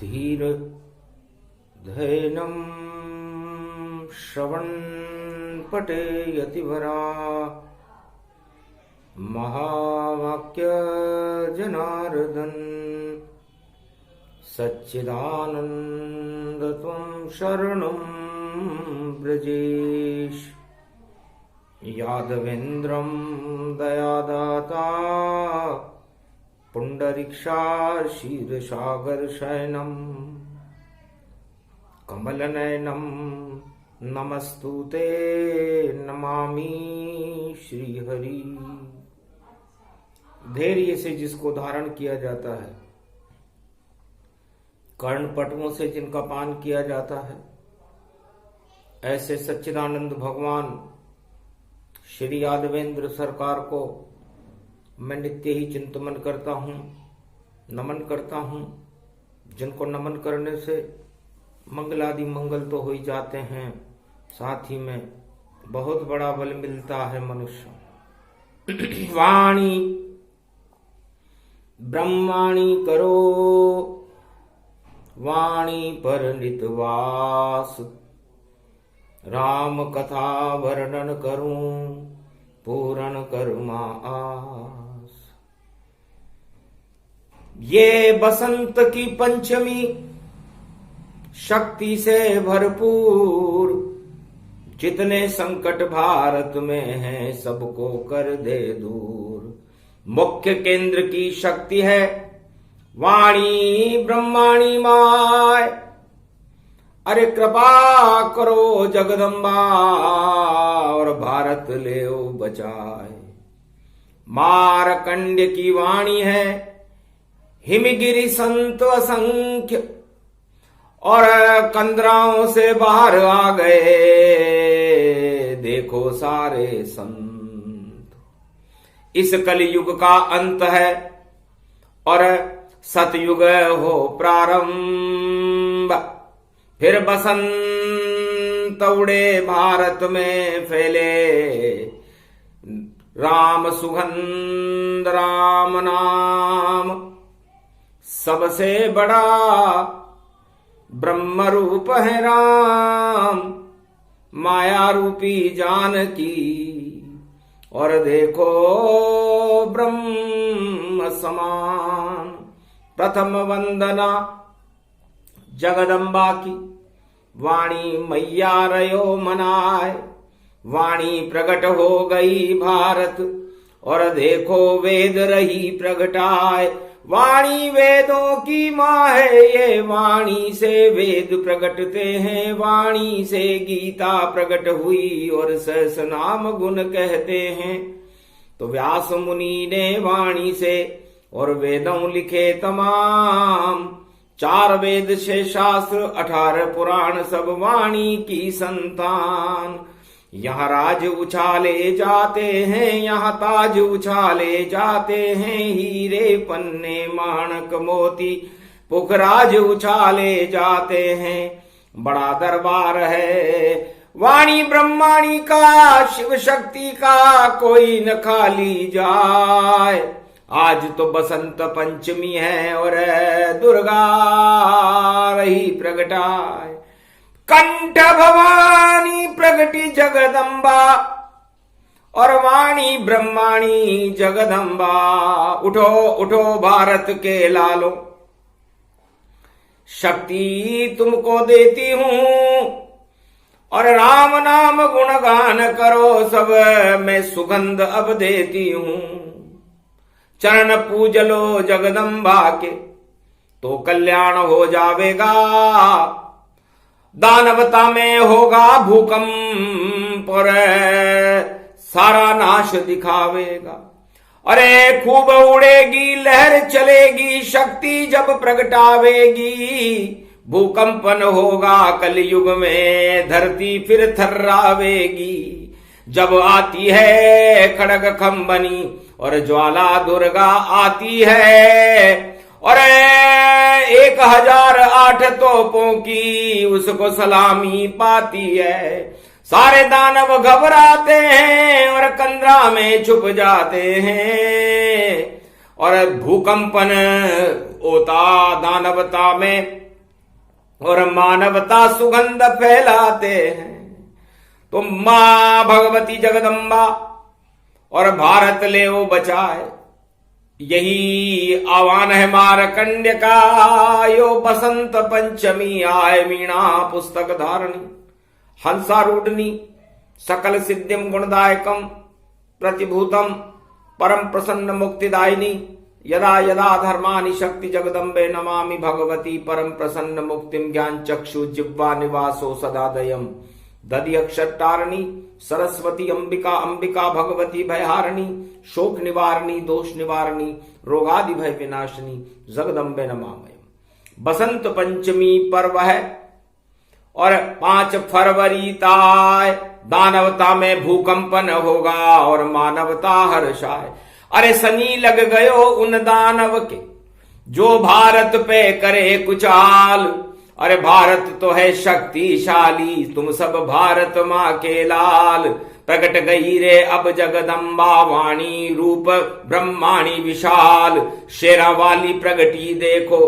धीर धैनम श्रवण पटे यतिवरा महावाक्य जनार्दन सच्चिदानंद त्वं शरणं ब्रजेश यादवेन्द्रं दयादाता पुंडरीक्षाशीर्षागर शयनं कमलनयनं नमस्तुते नमामि श्रीहरि। धैर्य से जिसको धारण किया जाता है, कर्णपटुओं से जिनका पान किया जाता है, ऐसे सच्चिदानंद भगवान श्री यादवेंद्र सरकार को मैं नित्य ही चिंतन करता हूँ, नमन करता हूँ, जिनको नमन करने से मंगलादि मंगल तो हो ही जाते हैं, साथ ही में बहुत बड़ा बल मिलता है मनुष्य। वाणी ब्रह्माणी करो वाणी पर नितवास, राम कथा वर्णन करूं पूर्ण करुमा आस। ये बसंत की पंचमी शक्ति से भरपूर, जितने संकट भारत में हैं सबको कर दे दूर। मुख्य केंद्र की शक्ति है वाणी ब्रह्माणी माय, अरे कृपा करो जगदम्बा और भारत ले बचाए। मारकंड्य की वाणी है हिमगिरि संत असंख्य, और कंदराओं से बाहर आ गए देखो सारे संत। इस कलयुग का अंत है और सतयुग हो प्रारंभ, फिर बसंत उड़े भारत में फैले। राम सुगंध राम नाम सबसे बड़ा ब्रह्म रूप है राम, माया रूपी जानकी और देखो ब्रह्म समान। प्रथम वंदना जगदम्बा की, वाणी मैया रयो मनाए। वाणी प्रकट हो गई भारत और देखो वेद रही प्रगटाए। वाणी वेदों की माँ है, ये वाणी से वेद प्रगटते हैं। वाणी से गीता प्रकट हुई और सहस नाम गुण कहते हैं। तो व्यास मुनि ने वाणी से और वेदों लिखे तमाम। 4 वेद से शास्त्र 18 पुराण सब वाणी की संतान। यहाँ राज उछाले जाते हैं, यहाँ ताज उछाले जाते हैं। हीरे पन्ने माणक मोती पुखराज उछाले जाते हैं। बड़ा दरबार है वाणी ब्रह्माणी का, शिव शक्ति का कोई न खाली जाए। आज तो बसंत पंचमी है और दुर्गा रही प्रगटाए। कंठ भवानी प्रगटी जगदम्बा और वाणी ब्रह्माणी जगदम्बा। उठो उठो भारत के लालो, शक्ति तुमको देती हूं और राम नाम गुणगान करो सब, मैं सुगंध अब देती हूं। चरण पूज लो जगदम्बा के तो कल्याण हो जावेगा। दानवता में होगा भूकंप और सारा नाश दिखावेगा। अरे खूब उड़ेगी लहर चलेगी, शक्ति जब प्रगटावेगी। भूकंपन होगा कलयुग में, धरती फिर थर्रावेगी। जब आती है खड़ग खंबनी और ज्वाला दुर्गा आती है, और 1008 तोपों की उसको सलामी पाती है। सारे दानव घबराते हैं और कंदरा में छुप जाते हैं, और भूकंपन होता दानवता में और मानवता सुगंध फैलाते हैं। तो मां भगवती जगदम्बा और भारत ले वो बचाए, यही आह्वान है मारकंड्य का। यो बसंत पंचमी आए वीणा पुस्तक धारणी, हंसारूढ़नी सकल सिद्धिम गुणदायकम प्रतिभूतम परम प्रसन्न मुक्तिदायिनी। यदा यदा धर्मानि शक्ति जगदम्बे नमामि भगवती परम प्रसन्न मुक्तिम। ज्ञान चक्षु जिह्वा निवासो सदादयम दधि अक्षरतारिणी सरस्वती अंबिका। अंबिका भगवती भयहारिणी शोक निवारणी दोष निवारणी रोगादि भय विनाशिनी जगदम्बे नमामयम। बसंत पंचमी पर्व है और 5 फरवरी ताय दानवता में भूकंपन होगा और मानवता हर्षाए। अरे शनि लग गयो उन दानव के जो भारत पे करे कुचाल। अरे भारत तो है शक्तिशाली, तुम सब भारत माँ के लाल। प्रकट गई रे अब जगदम्बा वाणी रूप ब्रह्माणी विशाल। शेरा वाली प्रगटी देखो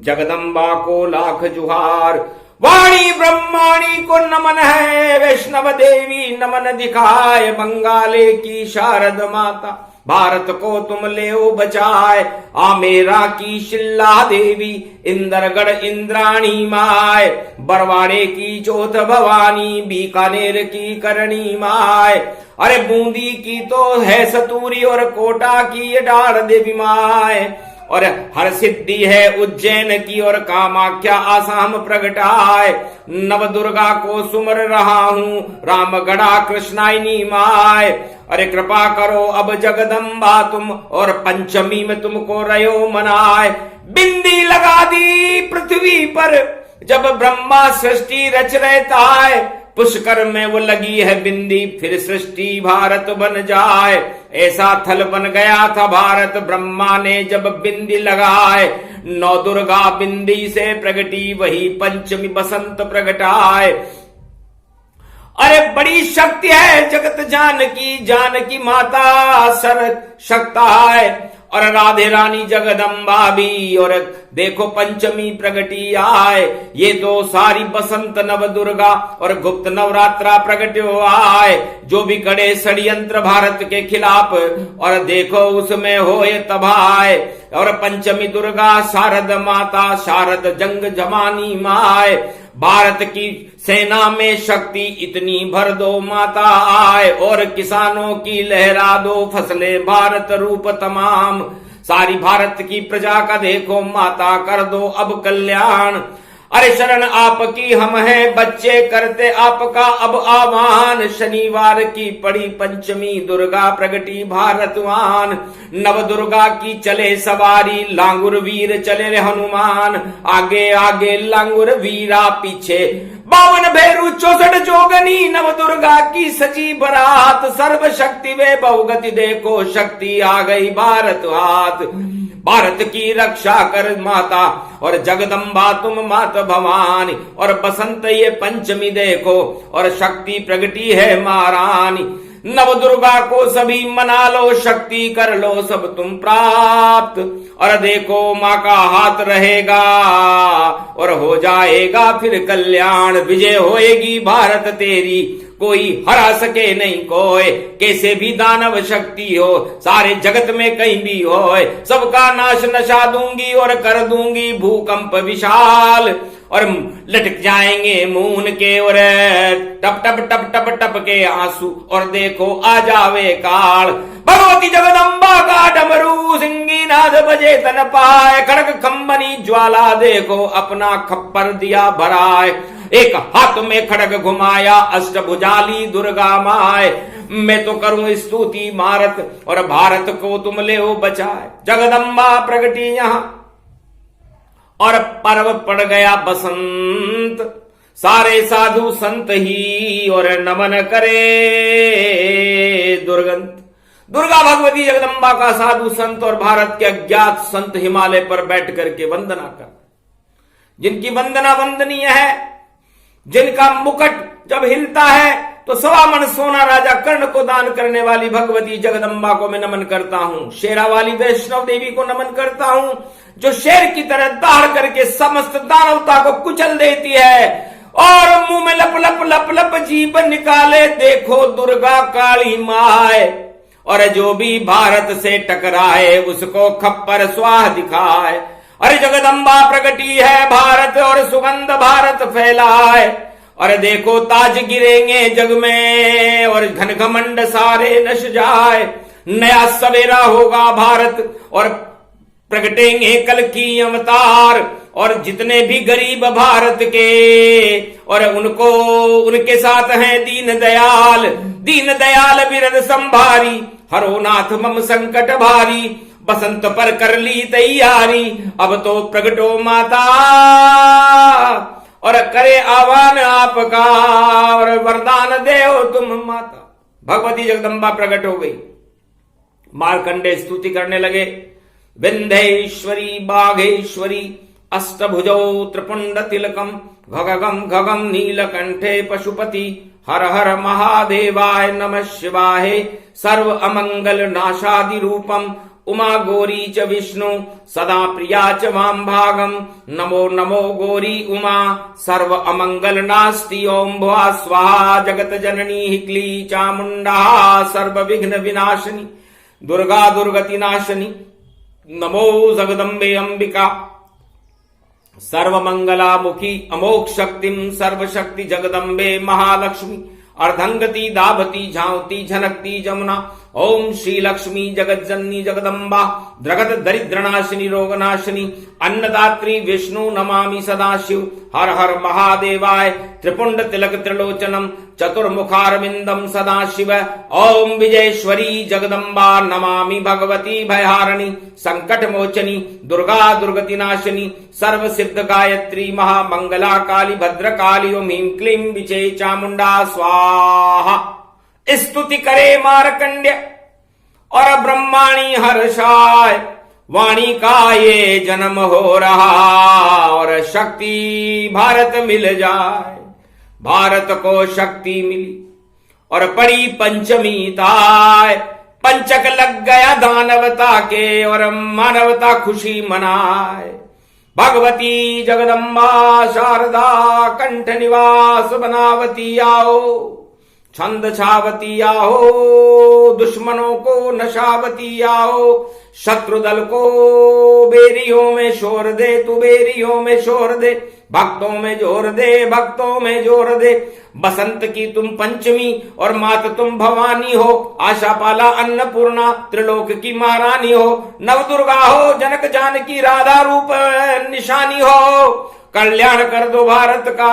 जगदम्बा को लाख जुहार। वाणी ब्रह्माणी को नमन है, वैष्णव देवी नमन दिखाए। बंगाले की शारद माता भारत को तुम ले बचाए। आमेरा की शिल्ला देवी इंदरगढ़ इंद्राणी माय। बरवाड़े की चौथ भवानी बीकानेर की करणी माय। अरे बूंदी की तो है सतूरी और कोटा की ये डाढ़ देवी माय। और हर सिद्धि है उज्जैन की और कामाख्या आसाम प्रगटाए। नव दुर्गा को सुमर रहा हूं रामगढ़ा कृष्णाइनी माय। अरे कृपा करो अब जगदम्बा तुम और पंचमी में तुमको रयो मनाए। बिंदी लगा दी पृथ्वी पर जब ब्रह्मा सृष्टि रच रहता है। पुष्कर में वो लगी है बिंदी फिर सृष्टि भारत बन जाए। ऐसा थल बन गया था भारत ब्रह्मा ने जब बिंदी लगाए। 9 दुर्गा बिंदी से प्रगटी वही पंचमी बसंत प्रगटाए। अरे बड़ी शक्ति है जगत जानकी माता सर शक्ता है। और राधे रानी जगदम्बा भी और देखो पंचमी प्रगटी आए। ये तो सारी बसंत नव दुर्गा और गुप्त नवरात्रा प्रगट आए। जो भी कड़े षड्यंत्र भारत के खिलाफ और देखो उसमें हो ये तबाह। और पंचमी दुर्गा शारद माता शारद जंग जमानी माए। भारत की सेना में शक्ति इतनी भर दो माता आए। और किसानों की लहरा दो फसलें भारत रूप तमाम। सारी भारत की प्रजा का देखो माता कर दो अब कल्याण। अरे शरण आपकी हम हैं बच्चे करते आपका अब आह्वान। शनिवार की पड़ी पंचमी दुर्गा प्रगटी भारतवान। नव दुर्गा की चले सवारी लांगुर वीर चले रे हनुमान। आगे आगे लांगुर वीरा पीछे 52 भैरू 64 जोगनी। नव दुर्गा की सजी बरात सर्व शक्ति वे बहुगति देखो शक्ति आ गई भारत हाथ। भारत की रक्षा कर माता और जगदम्बा तुम मात भवानी। और बसंत ये पंचमी देखो और शक्ति प्रगटी है महारानी। नव दुर्गा को सभी मना लो शक्ति कर लो सब तुम प्राप्त। और देखो माँ का हाथ रहेगा और हो जाएगा फिर कल्याण। विजय होएगी भारत तेरी कोई हरा सके नहीं कोई। कैसे भी दानव शक्ति हो सारे जगत में कहीं भी हो। सबका नाश नशा दूंगी और कर दूंगी भूकंप विशाल। और लटक जाएंगे मून के और टप टप टप टप टप के आंसू। और देखो आ जावे काल भगवती जगदम्बा का डमरू सिंगी नाद बजे तन पाए। खड़ग खम्बनी ज्वाला देखो अपना खप्पर दिया भराए। एक हाथ में खड़ग घुमाया अष्टभुजाली दुर्गा माए। मैं तो करूं स्तुति भारत और भारत को तुम ले बचाए। जगदम्बा प्रगटी यहां और पर्व पड़ गया बसंत। सारे साधु संत ही और नमन करे दुर्गंत। दुर्गा भगवती जगदम्बा का साधु संत और भारत के अज्ञात संत हिमालय पर बैठ करके वंदना कर। जिनकी वंदना वंदनीय है, जिनका मुकुट जब हिलता है तो 1.25 मन सोना राजा कर्ण को दान करने वाली भगवती जगदम्बा को मैं नमन करता हूं। शेरा वाली वैष्णव देवी को नमन करता हूं, जो शेर की तरह दाढ़ करके समस्त दानवता को कुचल देती है और मुंह में लप लप लप लप जीभ निकाले। देखो दुर्गा काली माए, और जो भी भारत से टकराए उसको खप्पर स्वाह दिखाए। अरे जगदम्बा प्रगटी है भारत और सुगंध भारत फैलाए। और देखो ताज गिरेंगे जग में और घन घमंड सारे नश जाए। नया सवेरा होगा भारत और प्रगटेंगे कल की अवतार। और जितने भी गरीब भारत के और उनको उनके साथ हैं दीन दयाल बिरद संभारी। हरो नाथ मम संकट भारी, बसंत पर कर ली तैयारी। अब तो प्रगटो माता और करे आह्वान आपका और वरदान देओ तुम माता। भगवती जगदम्बा प्रकट हो गई। मार्कंडे स्तुति करने लगे। विंध्येश्वरी बाघेश्वरी अष्टभुजौ त्रिपुंड तिलकम घगम घगम नीलकंठे पशुपति। हर हर महादेवाय नमः शिवाय। सर्व अमंगल नाशादि रूपम उमा गौरी च विष्णु सदा प्रिया च वाम भागम। नमो नमो गौरी उमा सर्व अमंगल नास्ति। ओम भुवा स्वाहा जगत जननी क्ली चामुंडा सर्व विघ्न विनाशिनी दुर्गा दुर्गति नाशिनी। नमो जगदम्बे अंबिका सर्व मंगला मुखी अमोघ शक्तिम सर्वशक्ति जगदम्बे महालक्ष्मी। अर्धंगति दाभती झांवती झनकती जमुना। ओम श्री लक्ष्मी जगत जननी जगदम्बा द्रगत दरिद्रनाशिनी रोगनाशिनी अन्नदात्री विष्णु नमामि सदाशिव। हर हर महादेवाय त्रिपुंड तिलक त्रिलोचनम चतुर्मुखारविंदम सदाशिव। ओम विजयेश्वरी जगदम्बा नमामि भगवती भयहारिणी संकट मोचनी दुर्गा दुर्गति नाशिनी सर्व सिद्ध गायत्री महामंगला काली भद्रकाली। ओम ह्रीं क्लीं विजय चामुंडा स्वाहा। स्तुति करे मार्कंड्य और ब्रह्माणी हर्षाय। वाणी का ये जन्म हो रहा और शक्ति भारत मिल जाए। भारत को शक्ति मिली और पड़ी पंचमी ताय। पंचक लग गया दानवता के और मानवता खुशी मनाए। भगवती जगदम्बा शारदा कंठ निवास बनावती आओ। छंद छावती आओ दुश्मनों को नशावती आओ। शत्रु दल को बेरियों में शोर दे तू बेरियों में शोर दे। भक्तों में जोर दे भक्तों में जोर दे। बसंत की तुम पंचमी और मात तुम भवानी हो। आशा पाला अन्नपूर्णा त्रिलोक की महारानी हो। नव दुर्गा हो जनक जानकी राधा रूप निशानी हो। कल्याण कर दो भारत का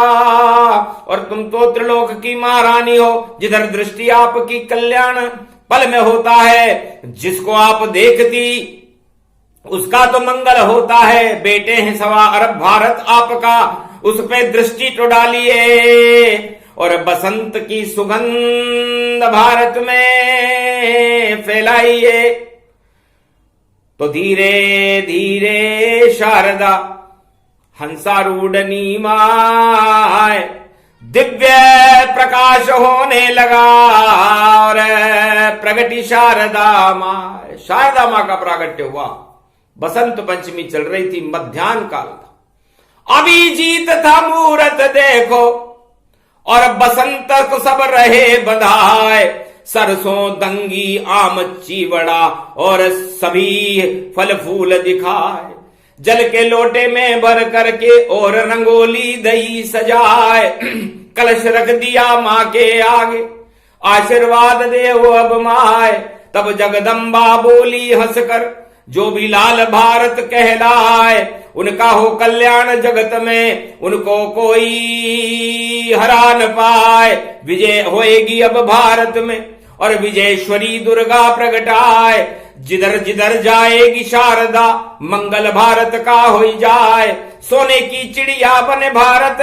और तुम तो त्रिलोक की महारानी हो। जिधर दृष्टि आपकी कल्याण पल में होता है। जिसको आप देखती उसका तो मंगल होता है। बेटे हैं 1.25 अरब भारत आपका उस पे दृष्टि तो डालिए। और बसंत की सुगंध भारत में फैलाइए। तो धीरे धीरे शारदा हंसारूढ़नी माय दिव्य प्रकाश होने लगा और प्रगति शारदा माँ। शारदा माँ का प्रागट्य हुआ। बसंत पंचमी चल रही थी, मध्याह्न काल था। अभिजीत था मुहूर्त देखो और बसंत को सब रहे बधाए। सरसों दंगी आम चीवड़ा और सभी फल फूल दिखाए। जल के लोटे में भर करके और रंगोली दही सजाए। कलश रख दिया माँ के आगे आशीर्वाद दे वो अब माए। तब जगदम्बा बोली हंसकर जो भी लाल भारत कहलाए। उनका हो कल्याण जगत में उनको कोई हरा न पाए। विजय होएगी अब भारत में और विजयेश्वरी दुर्गा प्रगटाए। जिधर जिधर जाएगी शारदा मंगल भारत का हो जाए। सोने की चिड़िया बने भारत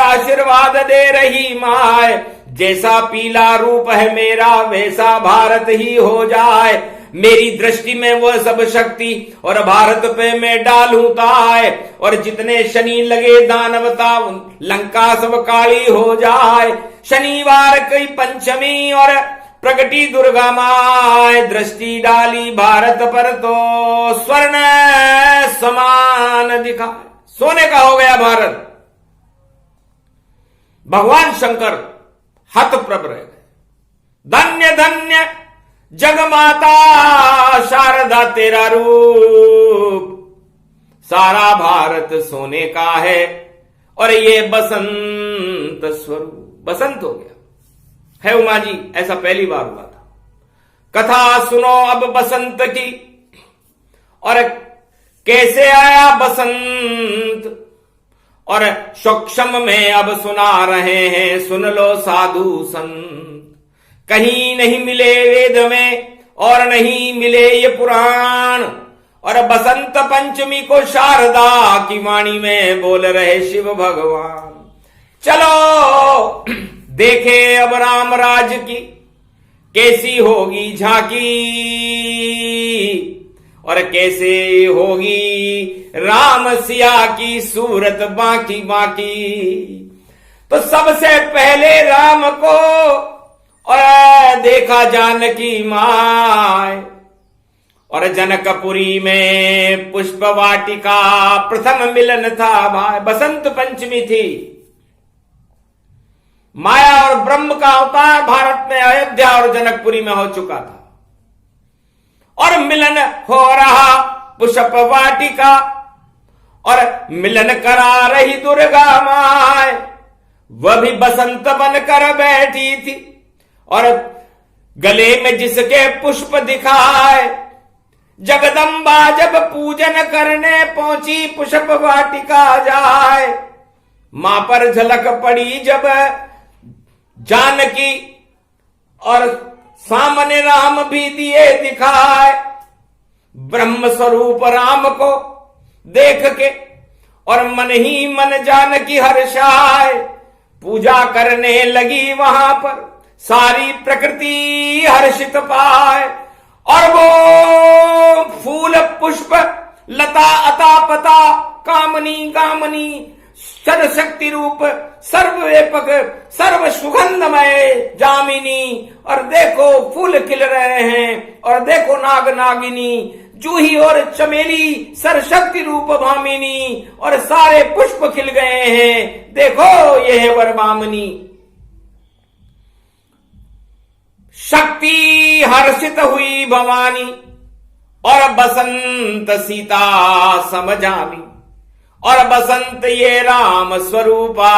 आशीर्वाद दे रही माए। जैसा पीला रूप है मेरा वैसा भारत ही हो जाए। मेरी दृष्टि में वह सब शक्ति और भारत पे मैं डालूं ताय। और जितने शनि लगे दानवता लंका सब काली हो जाए। शनिवार की पंचमी और प्रगटी दुर्गा माय दृष्टि डाली भारत पर तो स्वर्ण समान दिखा। सोने का हो गया भारत। भगवान शंकर हतप्रभ रह गए। धन्य धन्य जगमाता शारदा तेरा रूप। सारा भारत सोने का है और ये बसंत स्वरूप। बसंत हो गया है उमा जी, ऐसा पहली बार हुआ था। कथा सुनो अब बसंत की और कैसे आया बसंत। और सूक्ष्म में अब सुना रहे हैं, सुन लो साधु संत। कहीं नहीं मिले वेद में और नहीं मिले ये पुराण। और बसंत पंचमी को शारदा की वाणी में बोल रहे शिव भगवान। चलो देखे अब राम राज की कैसी होगी झांकी और कैसे होगी राम सिया की सूरत बाकी बाकी। तो सबसे पहले राम को और देखा जानकी माय। और जनकपुरी में पुष्प वाटिका प्रथम मिलन था भाई। बसंत पंचमी थी। माया और ब्रह्म का अवतार भारत में अयोध्या और जनकपुरी में हो चुका था। और मिलन हो रहा पुष्प वाटिका और मिलन करा रही दुर्गा माय। वह भी बसंत बनकर बैठी थी और गले में जिसके पुष्प दिखाए। जगदम्बा जब पूजन करने पहुंची पुष्प वाटिका जाए। मां पर झलक पड़ी जब जानकी और सामने राम भी दिए दिखाए। ब्रह्म स्वरूप राम को देख के और मन ही मन जानकी हर्षाए। पूजा करने लगी वहां पर सारी प्रकृति हर्षित पाए। और वो फूल पुष्प लता अता पता कामनी कामनी सर्वशक्ति रूप सर्वव्यापक सर्व सुगंधमय जामिनी। और देखो फूल खिल रहे हैं और देखो नाग नागिनी जूही और चमेली सरशक्ति रूप भामिनी। और सारे पुष्प खिल गए हैं, देखो ये है वरमामनी। शक्ति हर्षित हुई भवानी और बसंत सीता समझामी। और बसंत ये राम स्वरूपा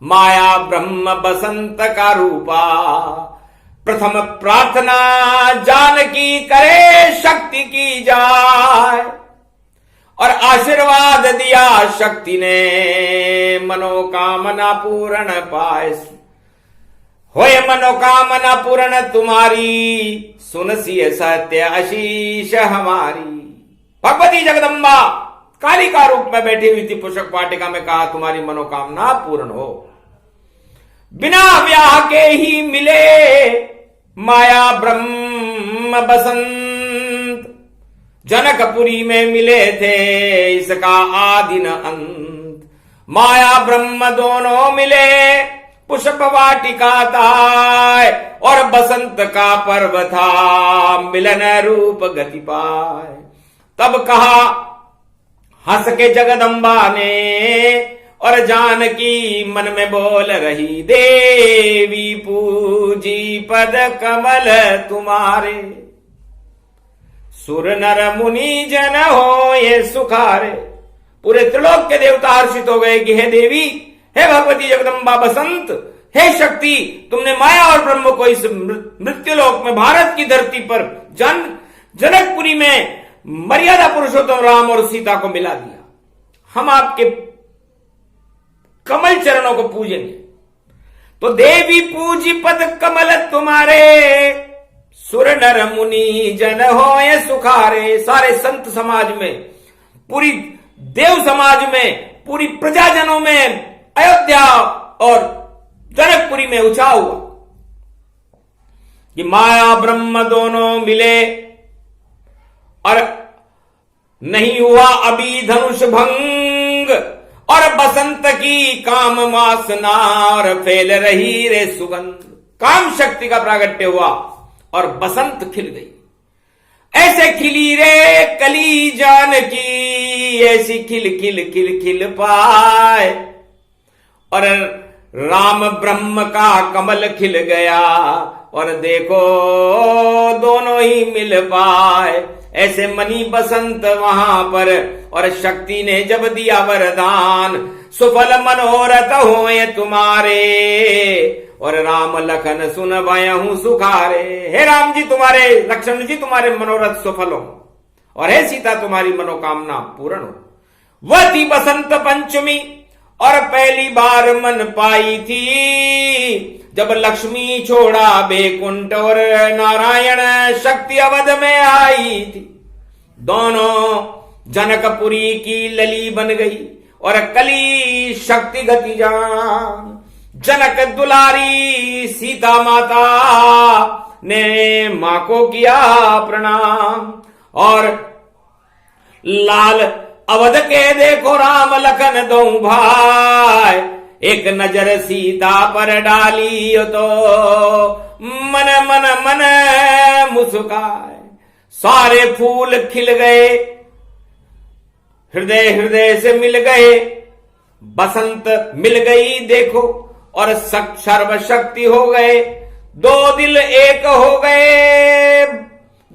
माया ब्रह्म बसंत का रूपा। प्रथम प्रार्थना जानकी करे शक्ति की जाए। और आशीर्वाद दिया शक्ति ने मनोकामना पूर्ण पाए। होए मनोकामना पूर्ण तुम्हारी सुनसी सत्य आशीष हमारी। भगवती जगदम्बा काली का रूप में बैठी हुई थी पुष्प वाटिका में। कहा तुम्हारी मनोकामना पूर्ण हो। बिना ब्याह के ही मिले माया ब्रह्म बसंत। जनकपुरी में मिले थे इसका आदि न अंत। माया ब्रह्म दोनों मिले पुष्प वाटिका ताय। और बसंत का पर्व था मिलन रूप गति पाए। तब कहा हंस के जगदम्बा ने और जानकी मन में बोल रही। देवी पूजी पद कमल तुम्हारे सुर नर मुनि जन हो ये सुखारे। पूरे त्रिलोक के देवता हर्षित हो गए कि हे देवी, हे भगवती जगदम्बा बसंत, हे शक्ति, तुमने माया और ब्रह्म को इस मृत्युलोक में भारत की धरती पर जनकपुरी में मर्यादा पुरुषोत्तम राम और सीता को मिला दिया। हम आपके कमल चरणों को पूजेंगे। तो देवी पूजी पद कमल तुम्हारे सुर नर मुनि जन हो ये सुखारे। सारे संत समाज में, पूरी देव समाज में, पूरी प्रजाजनों में, अयोध्या और जनकपुरी में उछा हुआ कि माया ब्रह्म दोनों मिले और नहीं हुआ अभी धनुष भंग, और बसंत की काम वासना और फैल रही रे सुगंध। काम शक्ति का प्रागट्य हुआ और बसंत खिल गई। ऐसे खिली रे कली जानकी, ऐसी खिल खिल खिल खिल पाए। और राम ब्रह्म का कमल खिल गया और देखो दोनों ही मिल पाए। ऐसे मनी बसंत वहां पर, और शक्ति ने जब दिया वरदान, सुफल मनोरथ होए तुम्हारे, और राम लखन सुन भयहु सुखारे। हे राम जी तुम्हारे, लक्ष्मण जी तुम्हारे मनोरथ सफल हो, और हे सीता तुम्हारी मनोकामना पूर्ण हो। वह थी बसंत पंचमी, और पहली बार मन पाई थी जब लक्ष्मी छोड़ा बेकुंठ और नारायण शक्ति अवध में आई थी। दोनों जनकपुरी की लली बन गई और कली शक्ति गति जान। जनक दुलारी सीता माता ने मां को किया प्रणाम, और लाल अवध के देखो राम लखन दो भाई। एक नजर सीता पर डाली तो मन मन मन मुस्काए। सारे फूल खिल गए, हृदय हृदय से मिल गए, बसंत मिल गई देखो, और सर्वशक्ति हो गए। दो दिल एक हो गए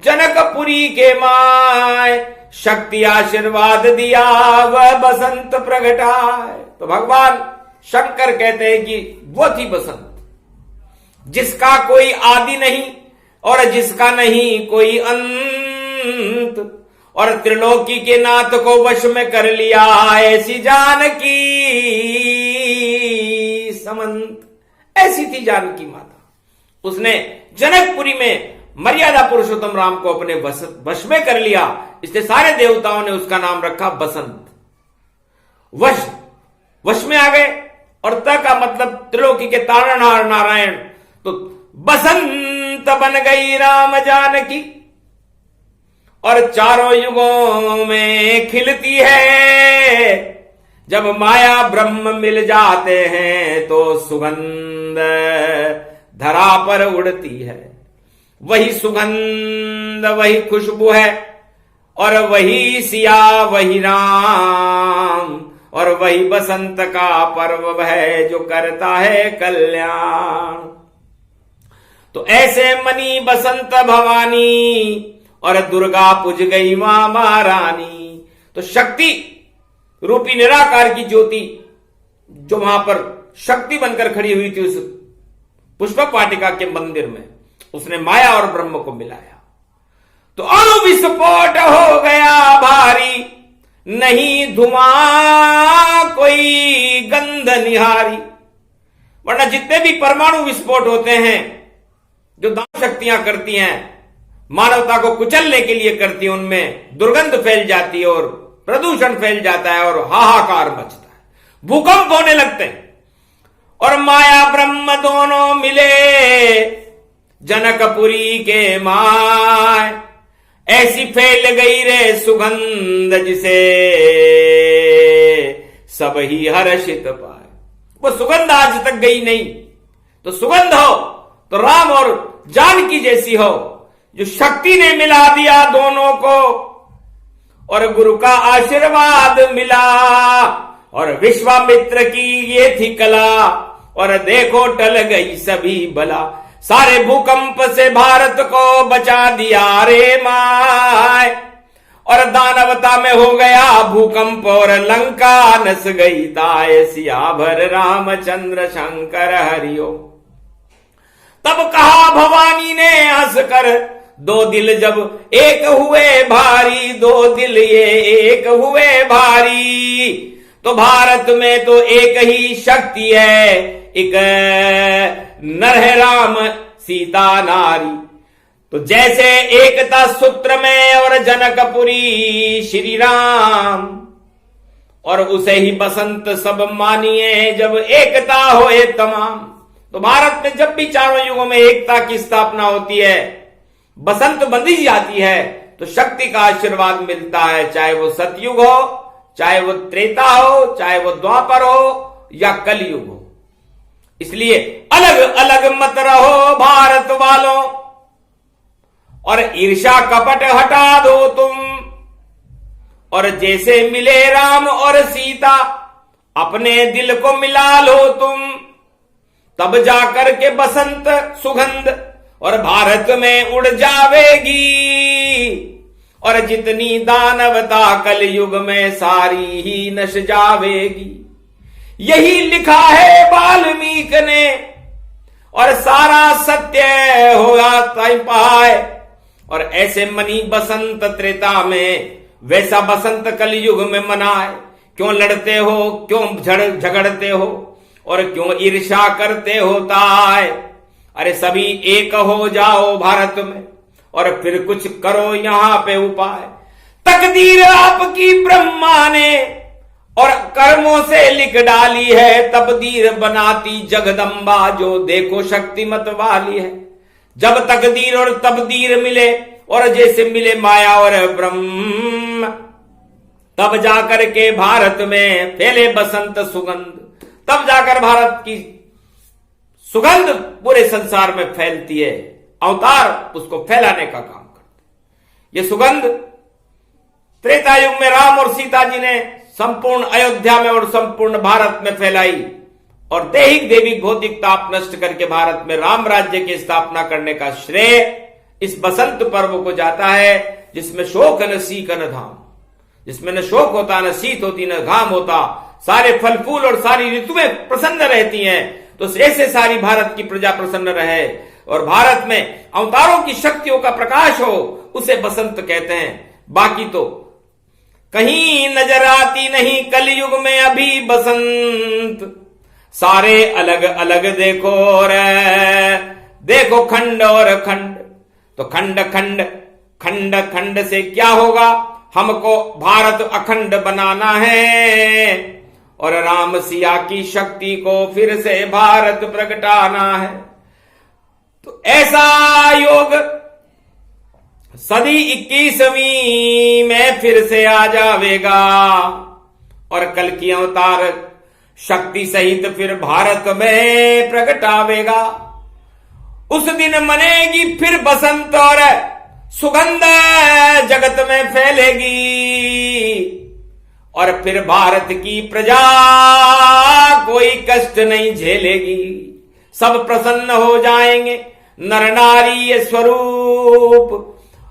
जनकपुरी के माय। शक्ति आशीर्वाद दिया वह बसंत प्रगटाए। तो भगवान शंकर कहते हैं कि वो थी बसंत जिसका कोई आदि नहीं और जिसका नहीं कोई अंत, और त्रिलोकी के नाथ को वश में कर लिया ऐसी जानकी समंत। ऐसी थी जानकी माता। उसने जनकपुरी में मर्यादा पुरुषोत्तम राम को अपने वश में कर लिया, इसलिए सारे देवताओं ने उसका नाम रखा बसंत। वश में आ गए, और त का मतलब त्रिलोकी के तारणहार नारायण। तो बसंत बन गई राम जानकी, और चारों युगों में खिलती है। जब माया ब्रह्म मिल जाते हैं तो सुगंध धरा पर उड़ती है। वही सुगंध वही खुशबू है, और वही सिया वही राम, और वही बसंत का पर्व है जो करता है कल्याण। तो ऐसे मनी बसंत भवानी, और दुर्गा पूज गई मां महारानी। तो शक्ति रूपी निराकार की ज्योति जो वहां पर शक्ति बनकर खड़ी हुई थी उस पुष्पक वाटिका के मंदिर में, उसने माया और ब्रह्म को मिलाया। तो अणु विस्फोट हो गया भारी, नहीं धुआं कोई गंध निहारी। वरना जितने भी परमाणु विस्फोट होते हैं जो दान शक्तियां करती हैं, मानवता को कुचलने के लिए करती है, उनमें दुर्गंध फैल जाती है और प्रदूषण फैल जाता है और हाहाकार मचता है, भूकंप होने लगते हैं। और माया ब्रह्म दोनों मिले जनकपुरी के माय। ऐसी फैल गई रे सुगंध जिसे सब ही हर्षित पाए। वो सुगंध आज तक गई नहीं। तो सुगंध हो तो राम और जानकी जैसी हो, जो शक्ति ने मिला दिया दोनों को, और गुरु का आशीर्वाद मिला, और विश्वामित्र की ये थी कला, और देखो टल गई सभी बला। सारे भूकंप से भारत को बचा दिया रे माय। और दानवता में हो गया भूकंप और लंका नस गई ताय। सियाभर रामचंद्र शंकर हरिओ। तब कहा भवानी ने हंसकर, दो दिल जब एक हुए भारी, दो दिल ये एक हुए भारी। तो भारत में तो एक ही शक्ति है, एक नर है राम सीता नारी। तो जैसे एकता सूत्र में और जनकपुरी श्री राम, और उसे ही बसंत सब मानिए जब एकता होए तमाम। तो भारत में जब भी चारों युगों में एकता की स्थापना होती है, बसंत बंधी जाती है, तो शक्ति का आशीर्वाद मिलता है, चाहे वो सतयुग हो, चाहे वो त्रेता हो, चाहे वो द्वापर हो या कलयुग हो। इसलिए अलग अलग मत रहो भारत वालों, और ईर्ष्या कपट हटा दो तुम, और जैसे मिले राम और सीता अपने दिल को मिला लो तुम, तब जाकर के बसंत सुगंध और भारत में उड़ जावेगी, और जितनी दानवता कलयुग में सारी ही नश जावेगी। यही लिखा है वाल्मीकि ने, और सारा सत्य होगा तय पाए। और ऐसे मनी बसंत त्रेता में, वैसा बसंत कलयुग में मनाए। क्यों लड़ते हो, क्यों झगड़ते हो, और क्यों ईर्ष्या करते हो ताए। अरे सभी एक हो जाओ भारत में, और फिर कुछ करो यहां पे उपाय। तकदीर आपकी ब्रह्मा ने और कर्मों से लिख डाली है, तकदीर बनाती जगदम्बा जो देखो शक्तिमत वाली है। जब तकदीर और तकदीर मिले, और जैसे मिले माया और ब्रह्म, तब जाकर के भारत में फैले बसंत सुगंध, तब जाकर भारत की सुगंध पूरे संसार में फैलती है। अवतार उसको फैलाने का काम करते। ये सुगंध त्रेता युग में राम और सीता जी ने संपूर्ण अयोध्या में और संपूर्ण भारत में फैलाई, और दैहिक देविक भौतिक ताप नष्ट करके भारत में राम राज्य की स्थापना करने का श्रेय इस बसंत पर्व को जाता है, जिसमें शोक न सीक न धाम, जिसमें न शोक होता, न शीत होती, न घाम होता, सारे फल फूल और सारी ऋतुएं प्रसन्न रहती हैं। तो ऐसे सारी भारत की प्रजा प्रसन्न रहे, और भारत में अवतारों की शक्तियों का प्रकाश हो, उसे बसंत कहते हैं। बाकी तो कहीं नजर आती नहीं कलयुग में अभी बसंत, सारे अलग अलग देखो रे, देखो खंड और खंड। तो खंड खंड खंड खंड से क्या होगा, हमको भारत अखंड बनाना है, और राम सिया की शक्ति को फिर से भारत प्रगटाना है। तो ऐसा योग सदी 21वीं में फिर से आ जावेगा, और कल की अवतार शक्ति सहित फिर भारत में प्रगटावेगा। उस दिन मनेगी फिर बसंत, और सुगंध जगत में फैलेगी, और फिर भारत की प्रजा कोई कष्ट नहीं झेलेगी। सब प्रसन्न हो जाएंगे, नर नारी स्वरूप,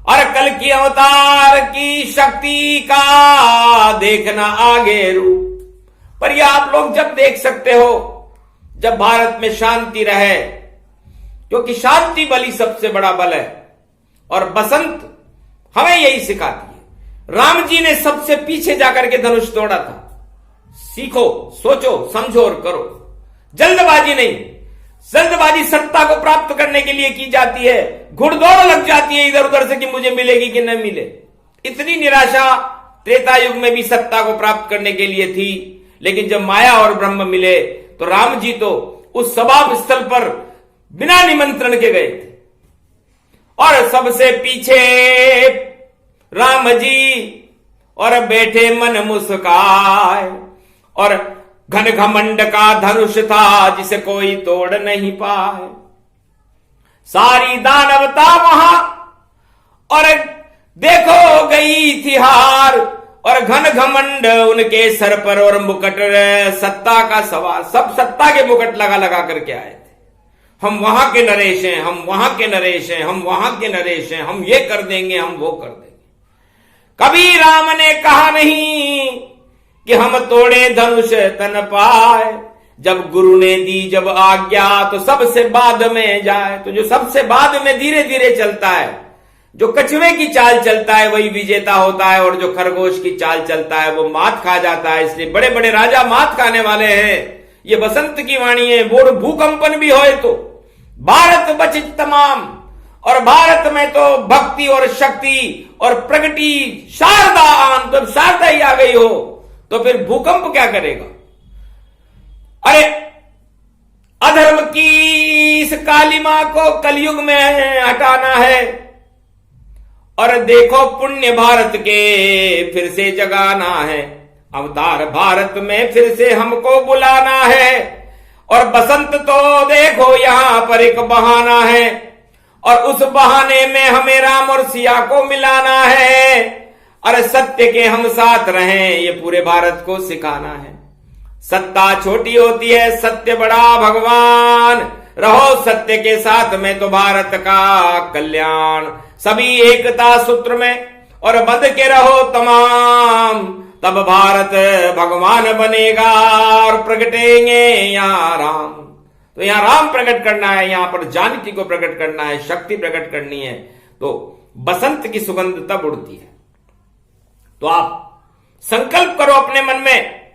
और कल की अवतार की शक्ति का देखना आगे रूप। पर यह आप लोग जब देख सकते हो, जब भारत में शांति रहे, क्योंकि शांति बली सबसे बड़ा बल है, और बसंत हमें यही सिखाती है। राम जी ने सबसे पीछे जाकर के धनुष तोड़ा था। सीखो, सोचो, समझो और करो। जल्दबाजी नहीं। जल्दबाजी सत्ता को प्राप्त करने के लिए की जाती है, घुड़दौड़ लग जाती है इधर उधर से कि मुझे मिलेगी कि न मिले। इतनी निराशा त्रेता युग में भी सत्ता को प्राप्त करने के लिए थी, लेकिन जब माया और ब्रह्म मिले तो राम जी तो उस सभा स्थल पर बिना निमंत्रण के गए थे, और सबसे पीछे राम जी, और बैठे मन मुस्काए, और घन घमंड का धनुष था जिसे कोई तोड़ नहीं पाए। सारी दानवता वहां, और देखो गई थी हार, और घन घमंड उनके सर पर, और मुकुट सत्ता का सवार, सब सत्ता के मुकुट लगा लगा करके आए थे। हम वहां के नरेश हैं, हम वहां के नरेश हैं, हम वहां के नरेश हैं, हम ये कर देंगे, हम वो कर देंगे। कभी राम ने कहा नहीं कि हम तोड़े धनुष तन पाए। जब गुरु ने दी जब आज्ञा, तो सबसे बाद में जाए। तो जो सबसे बाद में धीरे धीरे चलता है, जो कछुए की चाल चलता है, वही विजेता होता है, और जो खरगोश की चाल चलता है वो मात खा जाता है। इसलिए बड़े बड़े राजा मात खाने वाले हैं। ये बसंत की वाणी है। बोर्ड भूकंपन भी होए तो भारत बचित तमाम, और भारत में तो भक्ति और शक्ति और प्रगति शारदा आन, तो शारदा ही आ गई हो तो फिर भूकंप क्या करेगा। अरे अधर्म की काली मां को कलयुग में हटाना है और देखो पुण्य भारत के फिर से जगाना है। अवतार भारत में फिर से हमको बुलाना है और बसंत तो देखो यहां पर एक बहाना है और उस बहाने में हमें राम और सिया को मिलाना है। अरे सत्य के हम साथ रहें ये पूरे भारत को सिखाना है। सत्ता छोटी होती है, सत्य बड़ा भगवान। रहो सत्य के साथ में तो भारत का कल्याण। सभी एकता सूत्र में और बंध के रहो तमाम, तब भारत भगवान बनेगा और प्रगटेंगे यहाँ राम। तो यहाँ राम प्रकट करना है, यहाँ पर जानकी को प्रकट करना है, शक्ति प्रकट करनी है। तो बसंत की सुगंध तब उड़ती है। तो आप संकल्प करो अपने मन में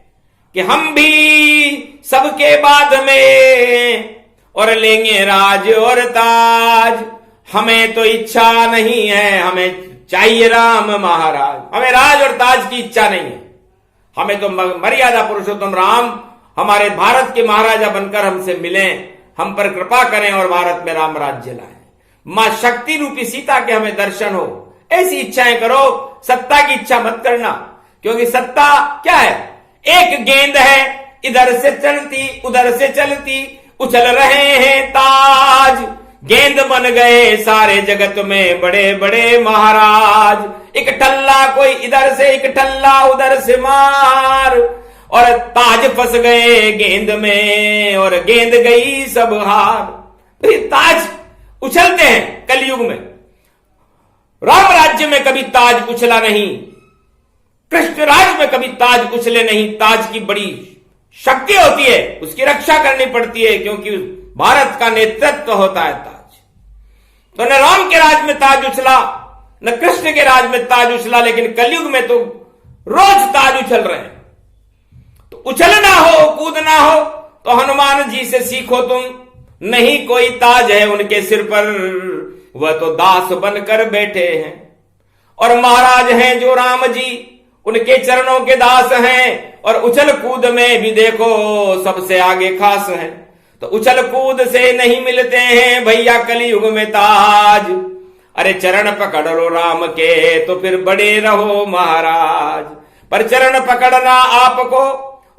कि हम भी सबके बाद में और लेंगे राज और ताज। हमें तो इच्छा नहीं है, हमें चाहिए राम महाराज। हमें राज और ताज की इच्छा नहीं है, हमें तो मर्यादा पुरुषोत्तम राम हमारे भारत के महाराजा बनकर हमसे मिलें, हम पर कृपा करें और भारत में राम राज्य लाएं। मां शक्ति रूपी सीता के हमें दर्शन हो, ऐसी इच्छाएं करो। सत्ता की इच्छा मत करना, क्योंकि सत्ता क्या है? एक गेंद है, इधर से चलती उधर से चलती, उछल रहे हैं ताज। गेंद बन गए सारे जगत में बड़े बड़े महाराज। एक टल्ला कोई इधर से, एक टल्ला उधर से मार, और ताज फंस गए गेंद में और गेंद गई सब हार। तो ये ताज उछलते हैं कलयुग में। राम राज्य में कभी ताज उछला नहीं, कृष्ण राज्य में कभी ताज उछले नहीं। ताज की बड़ी शक्ति होती है, उसकी रक्षा करनी पड़ती है, क्योंकि भारत का नेतृत्व होता है ताज। तो न राम के राज में ताज उछला, न कृष्ण के राज में ताज उछला, लेकिन कलयुग में तो रोज ताज उछल रहे हैं। तो उछलना हो, कूदना हो तो हनुमान जी से सीखो तुम। नहीं कोई ताज है उनके सिर पर, वह तो दास बनकर बैठे हैं। और महाराज हैं जो राम जी, उनके चरणों के दास हैं। और उछल कूद में भी देखो सबसे आगे खास हैं। तो उछल कूद से नहीं मिलते हैं भैया कलयुग में ताज। अरे चरण पकड़ लो राम के तो फिर बड़े रहो महाराज। पर चरण पकड़ना आपको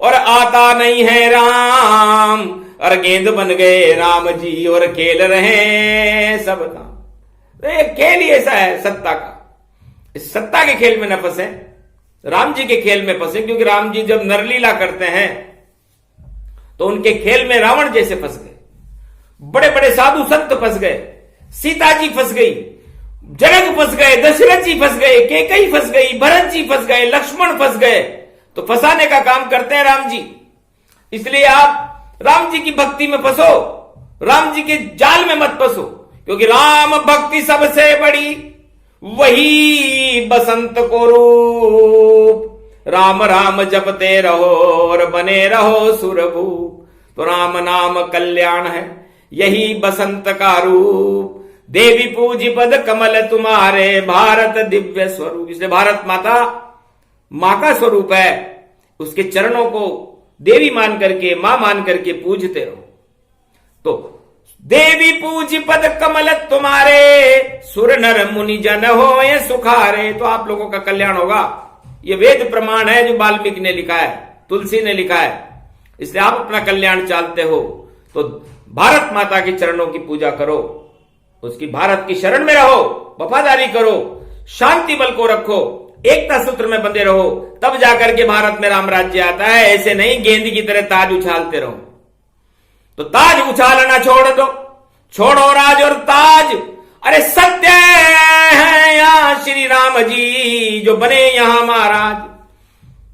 और आता नहीं है राम, और गेंद बन गए राम जी और खेल रहे सब काम। तो ये खेल ही ऐसा है सत्ता का। इस सत्ता के खेल में न फंसे, राम जी के खेल में फंसे, क्योंकि राम जी जब नरलीला करते हैं तो उनके खेल में रावण जैसे फंस गए, बड़े बड़े साधु संत फंस गए, सीता जी फंस गई, जनक फंस गए, दशरथ जी फंस गए, कैकेयी फंस गई, भरत जी फंस गए, लक्ष्मण फंस गए। तो फंसाने का काम करते हैं राम जी। इसलिए आप राम जी की भक्ति में फंसो, राम जी के जाल में मत फंसो, क्योंकि राम भक्ति सबसे बड़ी, वही बसंत को रूप। राम राम जपते रहो और बने रहो सुरभूप। तो राम नाम कल्याण है, यही बसंत का रूप। देवी पूजी पद कमल तुम्हारे, भारत दिव्य स्वरूप। इसलिए भारत माता मां का स्वरूप है, उसके चरणों को देवी मान करके, मां मान करके पूजते रहो। तो देवी पूजी पद कमल तुम्हारे, सुर नर मुनि जन हो ये सुखारे। तो आप लोगों का कल्याण होगा। ये वेद प्रमाण है जो वाल्मीकि ने लिखा है, तुलसी ने लिखा है। इसलिए आप अपना कल्याण चाहते हो तो भारत माता के चरणों की पूजा करो, उसकी भारत की शरण में रहो, वफादारी करो, शांति बल को रखो, एकता सूत्र में बंधे रहो, तब जाकर के भारत में राम राज्य आता है। ऐसे नहीं गेंद की तरह ताज उछालते रहो। तो ताज उछालना छोड़ दो, छोड़ो राज और ताज। अरे सत्य है यहाँ श्री राम जी जो बने यहाँ महाराज।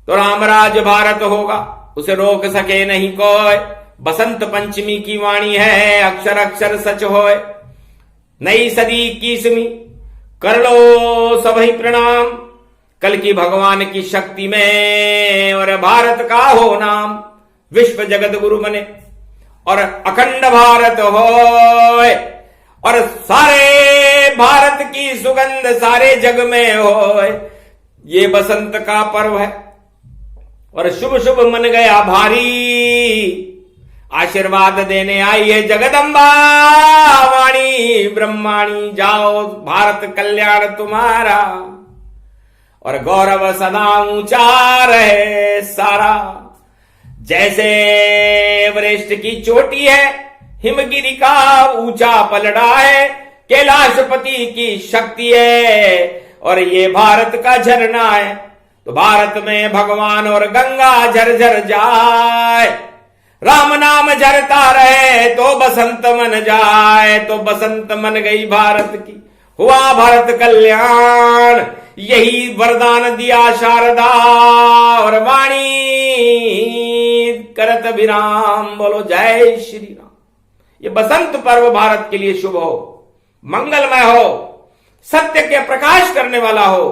तो राम राज भारत होगा, उसे रोक सके नहीं कोई। बसंत पंचमी की वाणी है, अक्षर अक्षर सच होए। नई सदी 21वीं कर लो सभी प्रणाम। कल की भगवान की शक्ति में और भारत का हो नाम। विश्व जगत गुरु बने और अखंड भारत होए, और सारे भारत की सुगंध सारे जग में होए। ये बसंत का पर्व है और शुभ शुभ मन गया भारी। आशीर्वाद देने आई है जगदम्बा वाणी ब्रह्माणी, जाओ भारत कल्याण तुम्हारा और गौरव सदा ऊंचा रहे सारा। जैसे एवरेस्ट की चोटी है, हिमगिरी का ऊंचा पलड़ा है, कैलाशपति की शक्ति है और ये भारत का झरना है। तो भारत में भगवान और गंगा झरझर जाए, राम नाम झरता रहे तो बसंत मन जाए। तो बसंत मन गई भारत की, हुआ भारत कल्याण, यही वरदान दिया शारदा और वाणी करत विराम। बोलो जय श्री राम। ये बसंत पर्व भारत के लिए शुभ हो, मंगलमय हो, सत्य के प्रकाश करने वाला हो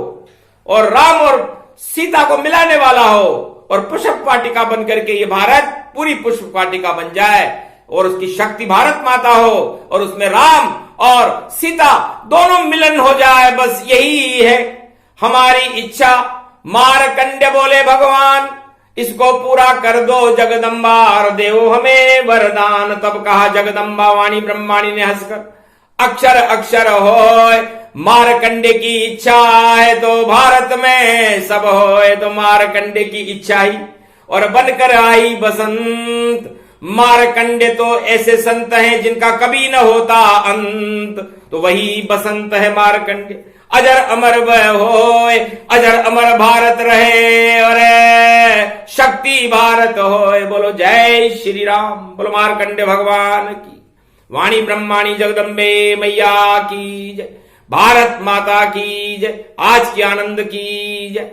और राम और सीता को मिलाने वाला हो और पुष्प वाटिका बनकर के ये भारत पूरी पुष्प वाटिका बन जाए और उसकी शक्ति भारत माता हो और उसमें राम और सीता दोनों मिलन हो जाए। बस यही है हमारी इच्छा। मारकंडे बोले भगवान इसको पूरा कर दो जगदम्बा और देवो हमें वरदान। तब कहा जगदम्बा वाणी ब्रह्माणी ने हंसकर, अक्षर अक्षर होय, मारकंडे की इच्छा है तो भारत में सब होए। तो मारकंडे की इच्छा ही और बनकर आई बसंत। मारकंडे तो ऐसे संत हैं जिनका कभी न होता अंत, तो वही बसंत है मारकंडे। अजर अमर वह होए, अजर अमर भारत रहे और शक्ति भारत होए। बोलो जय श्री राम। बोलो मारकंडे भगवान की वाणी ब्रह्माणी जगदम्बे मैया की जय, भारत माता की जय, आज की आनंद की जय।